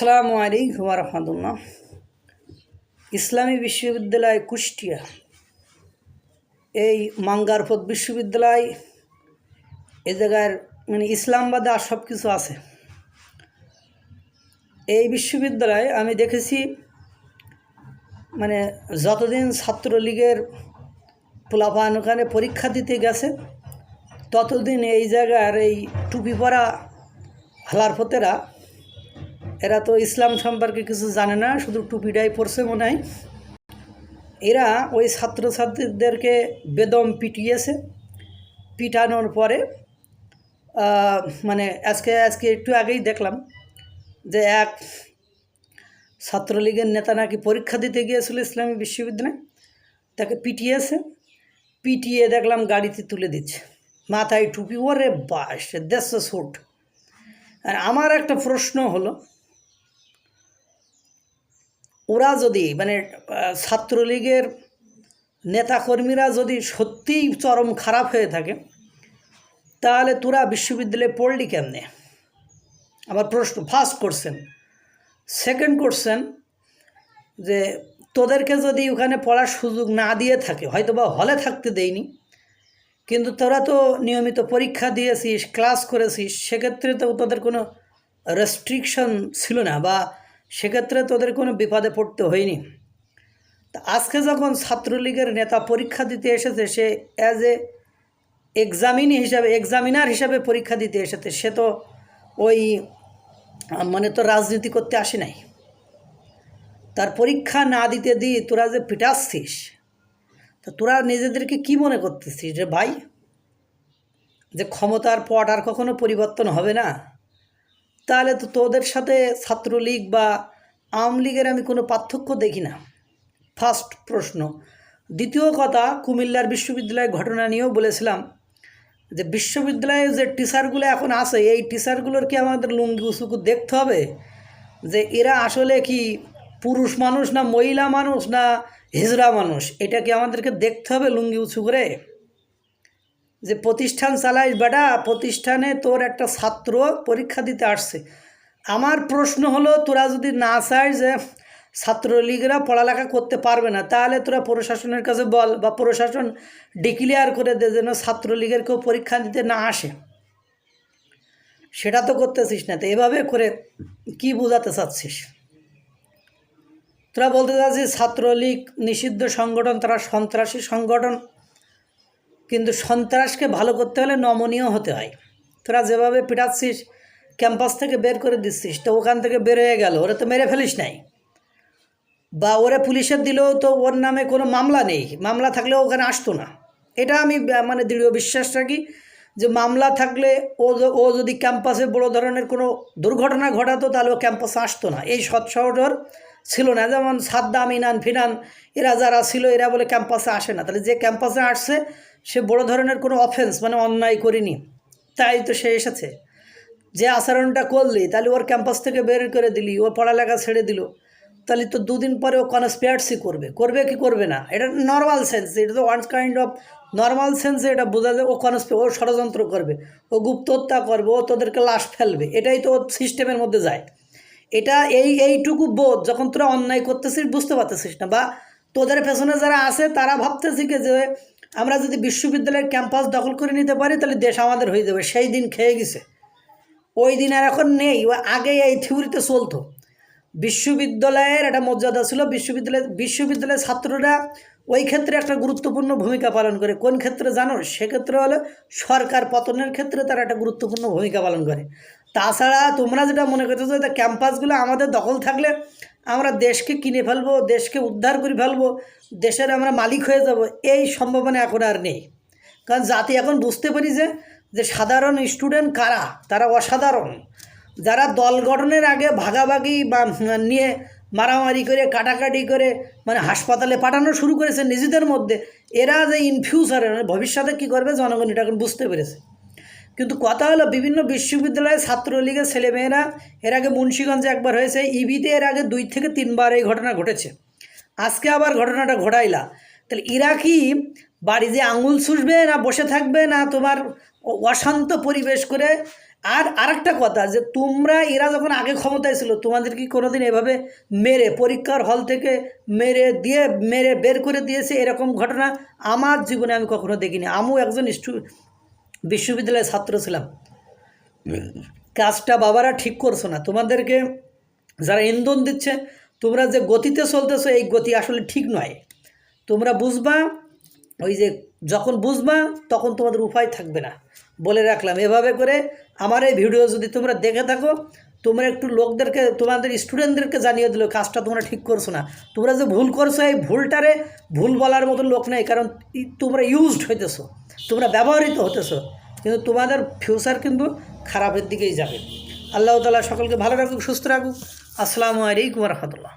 আসসালামু আলাইকুম ওয়া রাহমাতুল্লাহ। ইসলামী বিশ্ববিদ্যালয় কুষ্টিয়া, এই মাঙ্গারপদ বিশ্ববিদ্যালয়, এই জায়গার মানে ইসলামাবাদে আর সব কিছু আছে। এই বিশ্ববিদ্যালয়ে আমি দেখেছি মানে যতদিন ছাত্রলীগের পোলাপান ওখানে পরীক্ষা দিতে গেছে ততদিন এই জায়গার এই টুপি পরা হালারপতেরা এরা তো ইসলাম সম্পর্কে কিছু জানে না, শুধু টুপিটাই পরছে মনে হয়। এরা ওই ছাত্রছাত্রীদেরকে বেদম পিটিয়েছে। পিটানোর পরে মানে আজকে একটু আগেই দেখলাম যে এক ছাত্রলীগের নেতা নাকি পরীক্ষা দিতে গিয়েছিল ইসলামী বিশ্ববিদ্যালয়ে, তাকে পিটিয়ে দেখলাম গাড়িতে তুলে দিচ্ছে, মাথায় টুপি, ওরে বাস দেড়শো শুট। আর আমার একটা প্রশ্ন হলো, ওরা যদি মানে ছাত্রলীগের নেতাকর্মীরা যদি সত্যিই চরম খারাপ হয়ে থাকে তাহলে তোরা বিশ্ববিদ্যালয়ে পড়লি কেমনে? আমার প্রশ্ন, ফার্স্ট কোশ্চেন। সেকেন্ড কোশ্চেন, যে তোদেরকে যদি ওখানে পড়ার সুযোগ না দিয়ে থাকে, হয়তো বা হলে থাকতে দেয়নি, কিন্তু তোরা তো নিয়মিত পরীক্ষা দিয়েছিস, ক্লাস করেছিস, সেক্ষেত্রে তো তোদের কোনো রেস্ট্রিকশন ছিল না, বা সেক্ষেত্রে তোদের কোনো বিপদে পড়তে হয়নি। তা আজকে যখন ছাত্রলীগের নেতা পরীক্ষা দিতে এসেছে, সে অ্যাজ এ এক্সামিনার হিসাবে পরীক্ষা দিতে এসেছে, সে তো ওই মানে তো রাজনীতি করতে আসে নাই। তার পরীক্ষা না দিতে দিয়ে তোরা যে পিটাচ্ছিস, তা তোরা নিজেদেরকে কি মনে করতেছিস যে ভাই, যে ক্ষমতার পট আর কখনো পরিবর্তন হবে না? তাহলে তো তোদের সাথে ছাত্রলীগ বা আওয়ামী লীগের আমি কোনো পার্থক্য দেখি না। ফার্স্ট প্রশ্ন। দ্বিতীয় কথা, কুমিল্লার বিশ্ববিদ্যালয়ের ঘটনা নিয়েও বলেছিলাম যে বিশ্ববিদ্যালয়ে যে টিচারগুলো এখন আছে, এই টিচারগুলোর কি আমাদের লুঙ্গি উঁচুকু দেখতে হবে যে এরা আসলে কি পুরুষ মানুষ না মহিলা মানুষ না হিজড়া মানুষ? এটা কি আমাদেরকে দেখতে হবে লুঙ্গি উঁচু করে? যে প্রতিষ্ঠান চালাইস বেটা, প্রতিষ্ঠানে তোর একটা ছাত্র পরীক্ষা দিতে আসছে। আমার প্রশ্ন হলো, তোরা যদি না চাস যে ছাত্রলীগরা পড়ালেখা করতে পারবে না, তাহলে তোরা প্রশাসনের কাছে বল, বা প্রশাসন ডিক্লেয়ার করে দে যেন ছাত্রলীগের কেউ পরীক্ষা দিতে না আসে। সেটা তো করতেছিস না। তো এভাবে করে কি বোঝাতে চাচ্ছিস? তোরা বলতে চাচ্ছিস ছাত্রলীগ নিষিদ্ধ সংগঠন, তারা সন্ত্রাসী সংগঠন, কিন্তু সন্ত্রাসকে ভালো করতে হলে নমনীয় হতে হয়। তোরা যেভাবে পিটাচ্ছিস, ক্যাম্পাস থেকে বের করে দিচ্ছিস, তো ওখান থেকে বের হয়ে গেল, ওরা তো মেরে ফেলিস নাই, বা ওরা পুলিশের দিলেও তো ওর নামে কোনো মামলা নেই, মামলা থাকলেও ওখানে আসতো না। এটা আমি মানে দৃঢ় বিশ্বাস রাখি যে মামলা থাকলে ও যদি ক্যাম্পাসে বড় ধরনের কোনো দুর্ঘটনা ঘটাতো তাহলে ও ক্যাম্পাসে আসতো না। এই সৎসাহর ছিল না। যেমন সাদ্দাম, ইনান, ফিনান, এরা যারা ছিল, এরা বলে ক্যাম্পাসে আসে না। তাহলে যে ক্যাম্পাসে আসছে সে বড় ধরনের কোনো অফেন্স মানে অন্যায় করেনি, তাই তো সে এসেছে। যে আচরণটা করলি, তাহলে ওর ক্যাম্পাস থেকে বের করে দিলি, ওর পড়ালেখা ছেড়ে দিল, তাহলে তো দুদিন পরে ও কনস্পিরেসি করবে কি করবে না? এটা নর্মাল সেন্স, এটা তো ওয়ান কাইন্ড অফ নর্মাল সেন্সে এটা বোঝা যায়। ও ষড়যন্ত্র করবে, ও গুপ্তহত্যা করবে, ও তোদেরকে লাশ ফেলবে, এটাই তো সিস্টেমের মধ্যে যায়। এটা এইটুকু বোধ যখন তোরা অন্যায় করতেছিস বুঝতে পারতেছিস না, বা তোদের পেছনে যারা আছে তারা ভাবতেছি যে আমরা যদি বিশ্ববিদ্যালয়ের ক্যাম্পাস দখল করে নিতে পারি তাহলে দেশ আমাদের হয়ে যাবে। সেই দিন খেয়ে গেছে, ওই দিন আর এখন নেই। আগে এই থিওরিতে চলতো। বিশ্ববিদ্যালয়ের একটা মর্যাদা ছিল, বিশ্ববিদ্যালয়ের ছাত্ররা ওই ক্ষেত্রে একটা গুরুত্বপূর্ণ ভূমিকা পালন করে। কোন ক্ষেত্রে জানো? সেক্ষেত্রে হলো সরকার পতনের ক্ষেত্রে তারা একটা গুরুত্বপূর্ণ ভূমিকা পালন করে। তাছাড়া তোমরা যেটা মনে করতেছো যে ক্যাম্পাসগুলো আমাদের দখল থাকলে আমরা দেশকে কিনে ফেলবো, দেশকে উদ্ধার করে ফেলবো, দেশের আমরা মালিক হয়ে যাব, এই সম্ভাবনা এখন আর নেই। কারণ জাতি এখন বুঝতে পারি যে সাধারণ স্টুডেন্ট কারা, তারা অসাধারণ। যারা দল গঠনের আগে ভাগাভাগি বা নিয়ে মারামারি করে কাটাকাটি করে মানে হাসপাতালে পাঠানো শুরু করেছে নিজেদের মধ্যে, এরা যে ইন ফিউচারে ভবিষ্যতে কী করবে জনগণ এটা এখন বুঝতে পেরেছে। কিন্তু কথা হলো, বিভিন্ন বিশ্ববিদ্যালয়ে ছাত্রলীগের ছেলেমেয়েরা, এর আগে মুন্সিগঞ্জে একবার হয়েছে, ইবিতে এর আগে 2 থেকে 3 বার এই ঘটনা ঘটেছে, আজকে আবার ঘটনাটা ঘটাইলা। তাহলে এরা কি বাড়ি যে আঙুল ছুঁসবে, না বসে থাকবে, না তোমার অশান্ত পরিবেশ করে আর আরেকটা কথা যে তোমরা এরা যখন আগে ক্ষমতায় ছিল তোমাদের কি কোনোদিন এভাবে মেরে পরীক্ষার হল থেকে মেরে বের করে দিয়েছে এরকম ঘটনা আমার জীবনে আমি কখনো দেখিনি। আমিও একজন বিশ্ববিদ্যালয়ের ছাত্র ছিলাম। কাজটা বাবারা ঠিক করছো না, তোমাদেরকে যারা ইন্ধন দিচ্ছে তোমরা যে গতিতে চলতেছো এই গতি আসলে ঠিক নয়। তোমরা বুঝবা, ওই যে যখন বুঝবা তখন তোমাদের উপায় থাকবে না। বলে রাখলাম, এভাবে করে আমার এই ভিডিও যদি তোমরা দেখে থাকো তোমরা একটু লোকদেরকে তোমাদের স্টুডেন্টদেরকে জানিয়ে দিল কাজটা তোমরা ঠিক করছো না। তোমরা যে ভুল করছো এই ভুলটারে ভুল বলার মতো লোক নেই, কারণ তোমরা ইউজড হইতেছো, তোমরা ব্যবহৃত হতেছো, কিন্তু তোমাদের ফিউচার কিন্তু খারাপের দিকেই যাবে। আল্লাহ তাআলা সকলকে ভালো রাখুক, সুস্থ রাখুক। আসসালামু আলাইকুম ওয়া রাহমাতুল্লাহ।